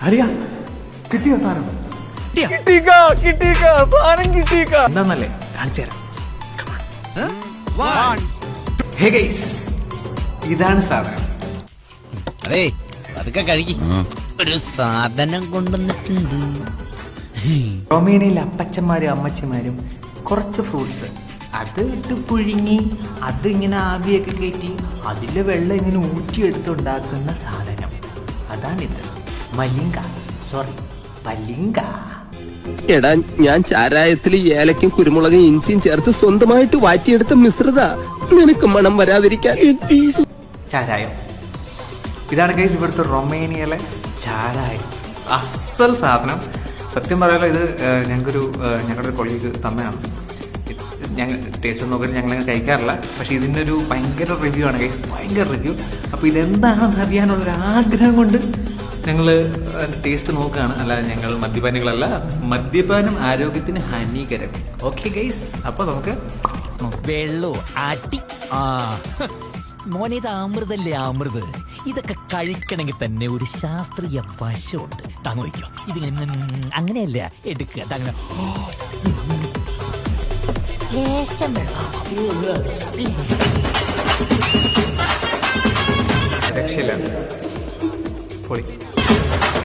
അറിയാ കിട്ടിയോ സാധനം? എന്താന്നല്ലേ കാണിച്ചു തരാം. ഹേ ഗയ്സ്, ഇതാണ് സാധനം. അതെ അതൊക്കെ കഴുകി ഒരു സാധനം കൊണ്ടുവന്നിട്ടുണ്ട്. റൊമേനിയയിലെ അപ്പച്ചന്മാരും അമ്മച്ചിമാരും കുറച്ച് ഫ്രൂട്ട്സ് അത് ഇട്ട് പുഴുങ്ങി അത് ഇങ്ങനെ ആവിയൊക്കെ കയറ്റി അതിലെ വെള്ളം ഇങ്ങനെ ഊറ്റിയെടുത്തുണ്ടാക്കുന്ന സാധനം അതാണിത്. മലിംഗ, സോറി പലിംഗ. എടാ, ഞാൻ ചാരായത്തിൽ ഏലക്കും കുരുമുളകും ഇഞ്ചിയും ചേർത്ത് സ്വന്തമായിട്ട് വാറ്റിയെടുത്ത മിശ്രിത നിനക്ക് മണം വരാതിരിക്കാൻ. ചാരായം. ഇതാണ് ഗൈസ് ഇവിടുത്തെ റൊമേനിയയിലെ ചാരായം. അസൽ സാധനം. സത്യം പറയാലോ, ഇത് ഞങ്ങളുടെ ഒരു കൊളീഗ് തന്നെയാണ്. ഞങ്ങൾ ടേസ്റ്റ് നോക്കിയിട്ട് ഞങ്ങളങ്ങനെ കഴിക്കാറില്ല. പക്ഷേ ഇതിൻ്റെ ഒരു ഭയങ്കര റിവ്യൂ ആണ് ഗൈസ്, ഭയങ്കര റിവ്യൂ. അപ്പോൾ ഇതെന്താണെന്ന് അറിയാനുള്ളൊരു ആഗ്രഹം കൊണ്ട് ഞങ്ങൾ ടേസ്റ്റ് നോക്കുകയാണ്. അല്ലാതെ ഞങ്ങൾ മദ്യപാനികളല്ല. മദ്യപാനം ആരോഗ്യത്തിന് ഹാനികരം. ഓക്കെ ഗൈസ്, അപ്പോൾ നമുക്ക് വെള്ളോ അടി. മോനെ, ഇത് അമൃതല്ലേ അമൃത്. ഇതൊക്കെ കഴിക്കണമെങ്കിൽ തന്നെ ഒരു ശാസ്ത്രീയ വശമുണ്ട്. താങ്ങ് വയ്ക്കോ, ഇതിങ്ങനെ അങ്ങനെയല്ല എടുക്കുക. അങ്ങനെ രക്ഷയില്ല. പൊളി.